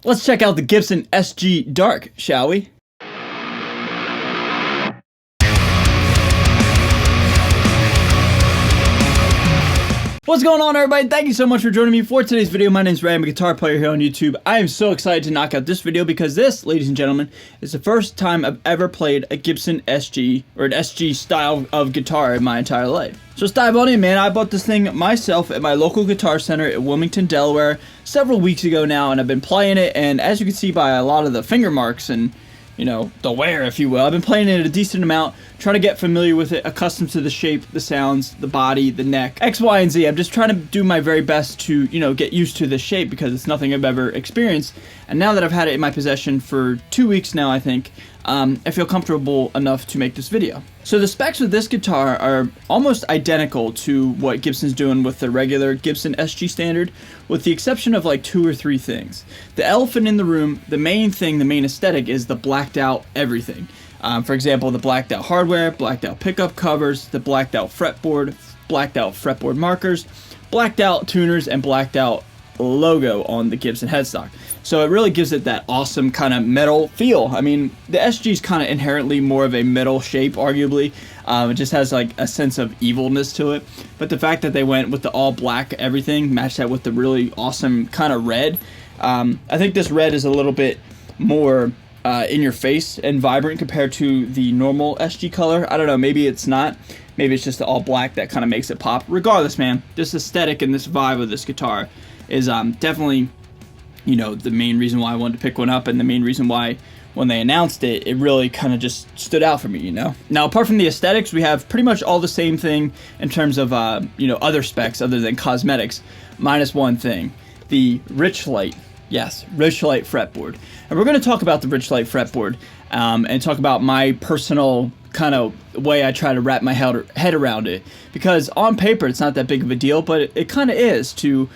Let's check out the Gibson SG Dark, shall we? What's going on, everybody? Thank you so much for joining me for today's video. My name is Ray. I'm a guitar player here on YouTube. I am so excited to knock out this video because this, ladies and gentlemen, is the first time I've ever played a Gibson SG or an SG style of guitar in my entire life. So let's dive on in, man. I bought this thing myself at my local guitar center in Wilmington, Delaware several weeks ago now, and I've been playing it, and as you can see by a lot of the finger marks and, you know, the wear, if you will, I've been playing it a decent amount, trying to get familiar with it, accustomed to the shape, the sounds, the body, the neck, X, Y, and Z. I'm just trying to do my very best to, you know, get used to the shape because it's nothing I've ever experienced. And now that I've had it in my possession for 2 weeks now, I think, I feel comfortable enough to make this video. So the specs with this guitar are almost identical to what Gibson's doing with the regular Gibson SG standard, with the exception of like 2 or 3 things. The elephant in the room, the main thing, the main aesthetic is the blacked out everything. For example, the blacked out hardware, blacked out pickup covers, the blacked out fretboard markers, blacked out tuners, and blacked out logo on the Gibson headstock. So it really gives it that awesome kind of metal feel. I mean, the SG is kind of inherently more of a metal shape, arguably. It just has like a sense of evilness to it. But the fact that they went with the all black everything, matched that with the really awesome kind of red. I think this red is a little bit more in your face and vibrant compared to the normal SG color. I don't know, maybe it's not. Maybe it's just the all black that kind of makes it pop. Regardless, man, this aesthetic and this vibe of this guitar is definitely, you know, the main reason why I wanted to pick one up, and the main reason why when they announced it, it really kind of just stood out for me, you know. Now, apart from the aesthetics, we have pretty much all the same thing in terms of, you know, other specs other than cosmetics, minus one thing, the Richlite. Yes, Richlite fretboard. And we're going to talk about the Richlite fretboard and talk about my personal kind of way I try to wrap my head around it, because on paper it's not that big of a deal, but it kind of is to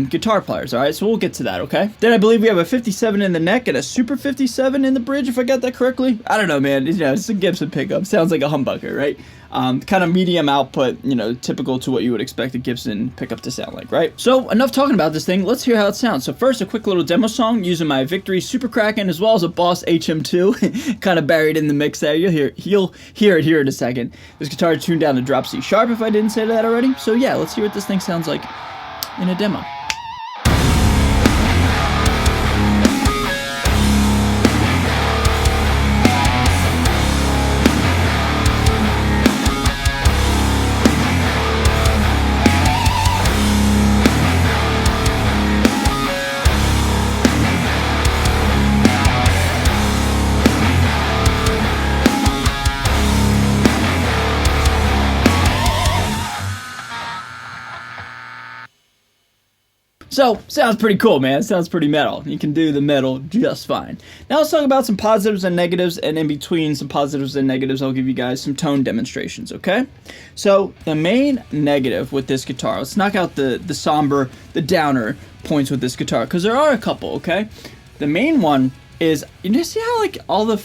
guitar players. Alright, so we'll get to that, okay? Then I believe we have a 57 in the neck and a Super 57 in the bridge, if I got that correctly. I don't know, man. You know, it's a Gibson pickup. Sounds like a humbucker, right? Kind of medium output, you know, typical to what you would expect a Gibson pickup to sound like, right? So enough talking about this thing. Let's hear how it sounds. So first, a quick little demo song using my Victory Super Kraken as well as a Boss HM2, kind of buried in the mix there. You'll hear it here in a second. This guitar is tuned down to drop C sharp, if I didn't say that already. So yeah, let's hear what this thing sounds like in a demo. So, sounds pretty cool, man. It sounds pretty metal. You can do the metal just fine. Now let's talk about some positives and negatives, and in between some positives and negatives, I'll give you guys some tone demonstrations, okay? So, the main negative with this guitar, let's knock out the somber, the downer points with this guitar, because there are a couple, okay? The main one is, you see how, like, all the,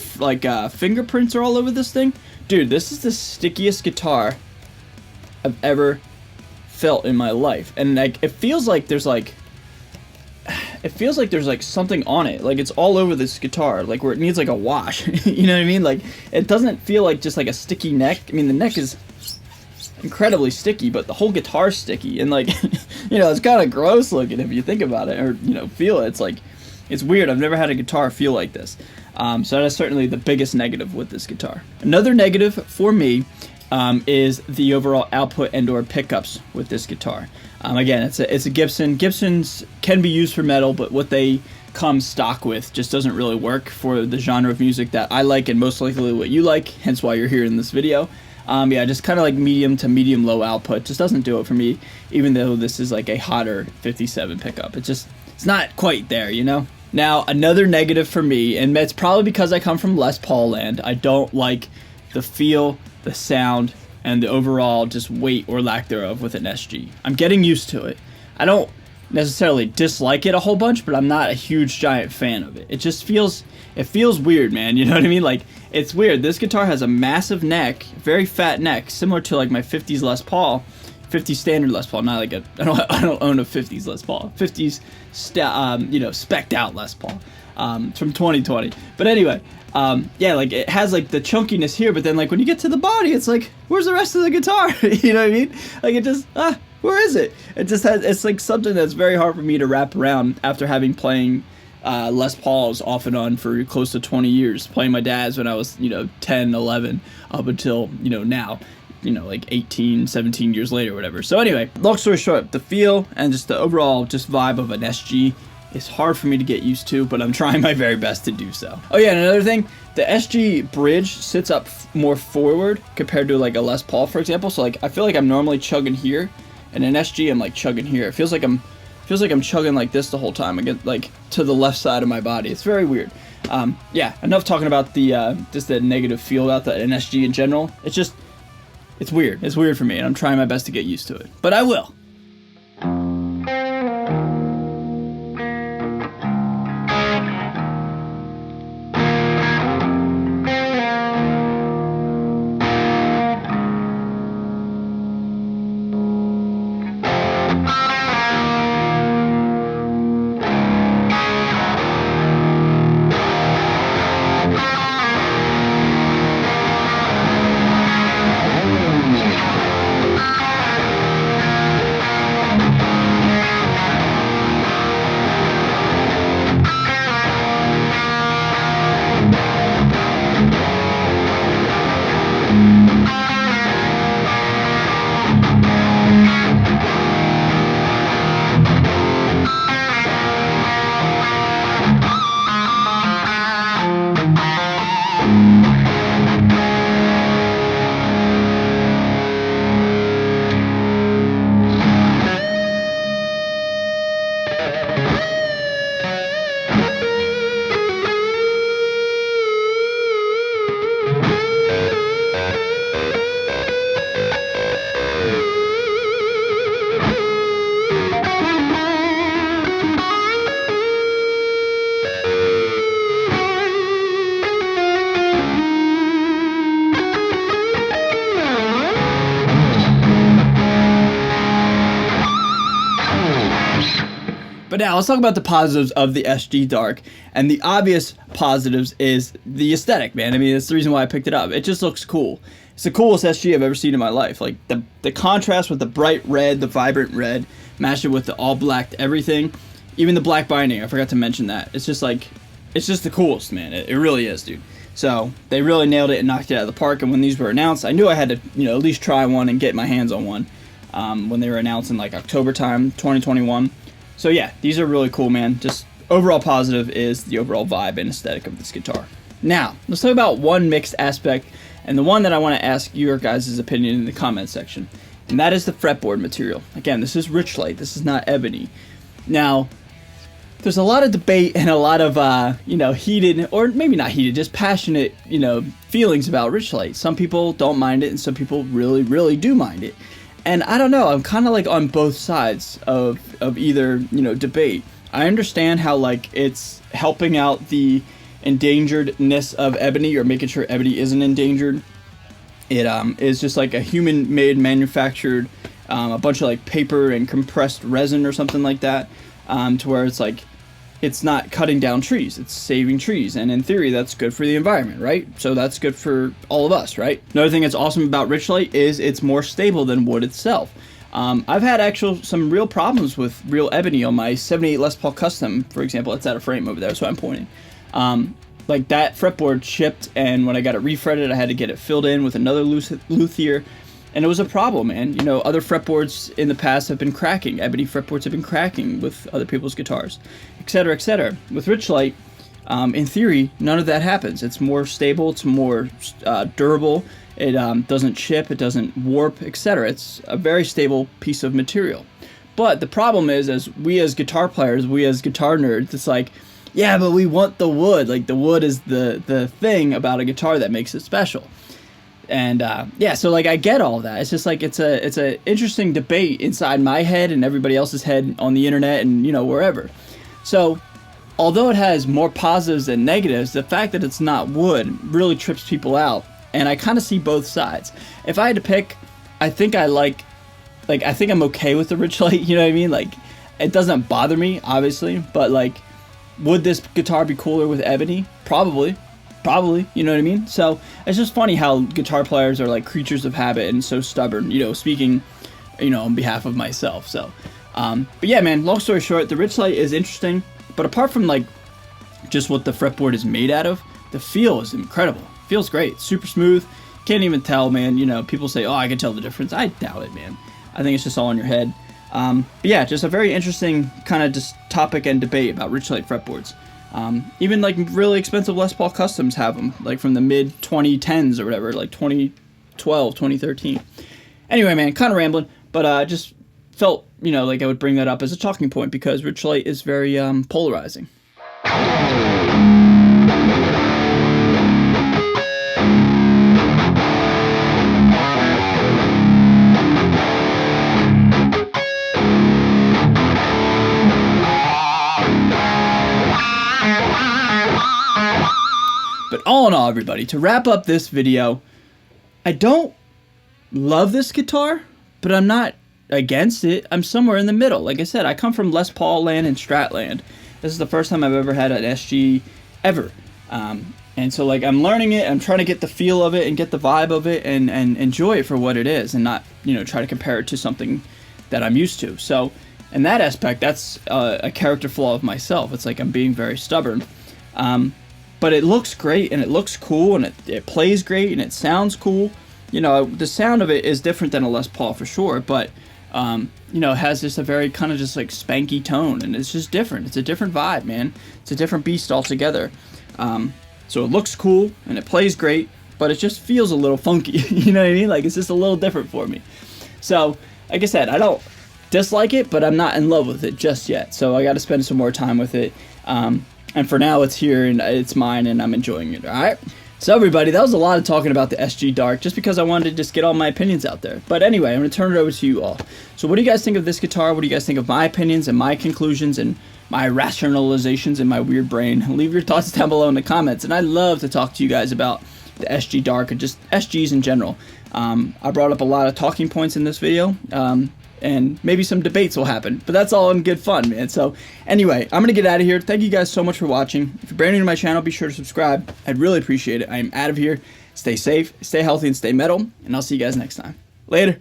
fingerprints are all over this thing? Dude, this is the stickiest guitar I've ever felt in my life, and like it feels like there's something on it, like it's all over this guitar, like where it needs like a wash. You know what I mean? Like it doesn't feel like just like a sticky neck. I mean, the neck is incredibly sticky, but the whole guitar's sticky, and like you know, it's kind of gross looking if you think about it, or you know, feel it. It's like, it's weird. I've never had a guitar feel like this. So that's certainly the biggest negative with this guitar. Another negative for me is the overall output and/or pickups with this guitar. Again, it's a Gibson. Gibsons can be used for metal, but what they come stock with just doesn't really work for the genre of music that I like, and most likely what you like, hence why you're here in this video. Yeah, just kind of like medium to medium low output just doesn't do it for me, even though this is like a hotter 57 pickup. It's not quite there, you know? Now, another negative for me, and it's probably because I come from Les Paul land, I don't like the feel, the sound, and the overall just weight or lack thereof with an SG. I'm getting used to it. I don't necessarily dislike it a whole bunch, but I'm not a huge giant fan of it. It just feels weird, man. You know what I mean? Like, it's weird. This guitar has a massive neck, very fat neck, similar to like my 50s Les Paul, 50 standard Les Paul, not like a, I don't own a 50s Les Paul, 50s, you know, spec'd out Les Paul, from 2020. But anyway, yeah, like it has like the chunkiness here, but then like when you get to the body, it's like, where's the rest of the guitar? You know what I mean? Like it just, where is it? It just has, it's like something that's very hard for me to wrap around after having playing Les Pauls off and on for close to 20 years, playing my dad's when I was, you know, 10, 11, up until, you know, now, you know, like 18, 17 years later, whatever. So anyway, long story short, the feel and just the overall just vibe of an SG is hard for me to get used to, but I'm trying my very best to do so. Oh yeah, and another thing, the SG bridge sits up more forward compared to like a Les Paul, for example. So like, I feel like I'm normally chugging here, and in SG I'm like chugging here. It feels like I'm chugging like this the whole time. I get like to the left side of my body. It's very weird. Yeah, enough talking about the just the negative feel about the NSG in general. It's weird. It's weird for me, and I'm trying my best to get used to it. But I will. But now let's talk about the positives of the SG Dark, and the obvious positives is the aesthetic, man. I mean, that's the reason why I picked it up. It just looks cool. It's the coolest SG I've ever seen in my life. Like the contrast with the bright red, the vibrant red, matched it with the all black everything, even the black binding. I forgot to mention that. It's just like, it's just the coolest, man. It really is, dude. So they really nailed it and knocked it out of the park. And when these were announced, I knew I had to, you know, at least try one and get my hands on one. When they were announced in like October time, 2021. So yeah, these are really cool, man. Just overall positive is the overall vibe and aesthetic of this guitar. Now, let's talk about one mixed aspect, and the one that I want to ask your guys' opinion in the comment section, and that is the fretboard material. Again, this is Richlite. This is not ebony. Now, there's a lot of debate and a lot of, you know, heated, or maybe not heated, just passionate, you know, feelings about Richlite. Some people don't mind it, and some people really, really do mind it. And I don't know, I'm kind of like on both sides of either, you know, debate. I understand how like it's helping out the endangeredness of ebony, or making sure ebony isn't endangered. It is just like a human-made, manufactured, a bunch of like paper and compressed resin or something like that, to where it's like, it's not cutting down trees, it's saving trees, and in theory that's good for the environment, right? So that's good for all of us, right? Another thing that's awesome about Richlite is it's more stable than wood itself. I've had some real problems with real ebony on my 78 Les Paul Custom, for example. It's out of frame over there, that's what I'm pointing. Like that fretboard chipped, and when I got it refretted, I had to get it filled in with another luthier, and it was a problem, man. You know, other fretboards in the past have been cracking. Ebony fretboards have been cracking with other people's guitars, etc., etc. With Richlite, in theory, none of that happens. It's more stable, it's more durable, it doesn't chip, it doesn't warp, etc. It's a very stable piece of material. But the problem is, as guitar players, we as guitar nerds, it's like, yeah, but we want the wood. Like, the wood is the thing about a guitar that makes it special. And yeah, so like I get all that. It's just like it's a interesting debate inside my head and everybody else's head on the internet and, you know, wherever. So although it has more positives than negatives, the fact that it's not wood really trips people out. And I kind of see both sides. If I had to pick, I think I like like, I think I'm okay with the Richlite, you know what I mean? Like, it doesn't bother me, obviously, but like, would this guitar be cooler with ebony? Probably, you know what I mean? So it's just funny how guitar players are like creatures of habit and so stubborn, you know, speaking, you know, on behalf of myself. So, but yeah, man, long story short, the Richlite is interesting, but apart from like just what the fretboard is made out of, the feel is incredible. Feels great, super smooth. Can't even tell, man. You know, people say, oh, I can tell the difference. I doubt it, man. I think it's just all in your head. But yeah, just a very interesting kind of just topic and debate about Richlite fretboards. Even like really expensive Les Paul Customs have them, like from the mid 2010s or whatever, like 2012, 2013. Anyway, man, kind of rambling, but just felt, you know, like I would bring that up as a talking point because Richlite is very polarizing. But all in all, everybody, to wrap up this video, I don't love this guitar, but I'm not against it. I'm somewhere in the middle. Like I said, I come from Les Paul land and Strat land. This is the first time I've ever had an SG ever. And so like I'm learning it, I'm trying to get the feel of it and get the vibe of it and enjoy it for what it is and not, you know, try to compare it to something that I'm used to. So in that aspect, that's a character flaw of myself. It's like I'm being very stubborn. But it looks great and it looks cool and it plays great and it sounds cool. You know, the sound of it is different than a Les Paul for sure, but you know, it has just a very kind of just like spanky tone and it's just different. It's a different vibe, man. It's a different beast altogether. So it looks cool and it plays great, but it just feels a little funky. You know what I mean? Like it's just a little different for me. So, like I said, I don't dislike it, but I'm not in love with it just yet. So I got to spend some more time with it. And for now, it's here and it's mine and I'm enjoying it, alright? So everybody, that was a lot of talking about the SG Dark just because I wanted to just get all my opinions out there. But anyway, I'm going to turn it over to you all. So what do you guys think of this guitar? What do you guys think of my opinions and my conclusions and my rationalizations in my weird brain? Leave your thoughts down below in the comments. And I'd love to talk to you guys about the SG Dark and just SGs in general. I brought up a lot of talking points in this video. And maybe some debates will happen, but that's all in good fun, man. So anyway, I'm gonna get out of here. Thank you guys so much for watching. If you're brand new to my channel, be sure to subscribe. I'd really appreciate it. I am out of here. Stay safe, stay healthy, and stay metal, and I'll see you guys next time. Later.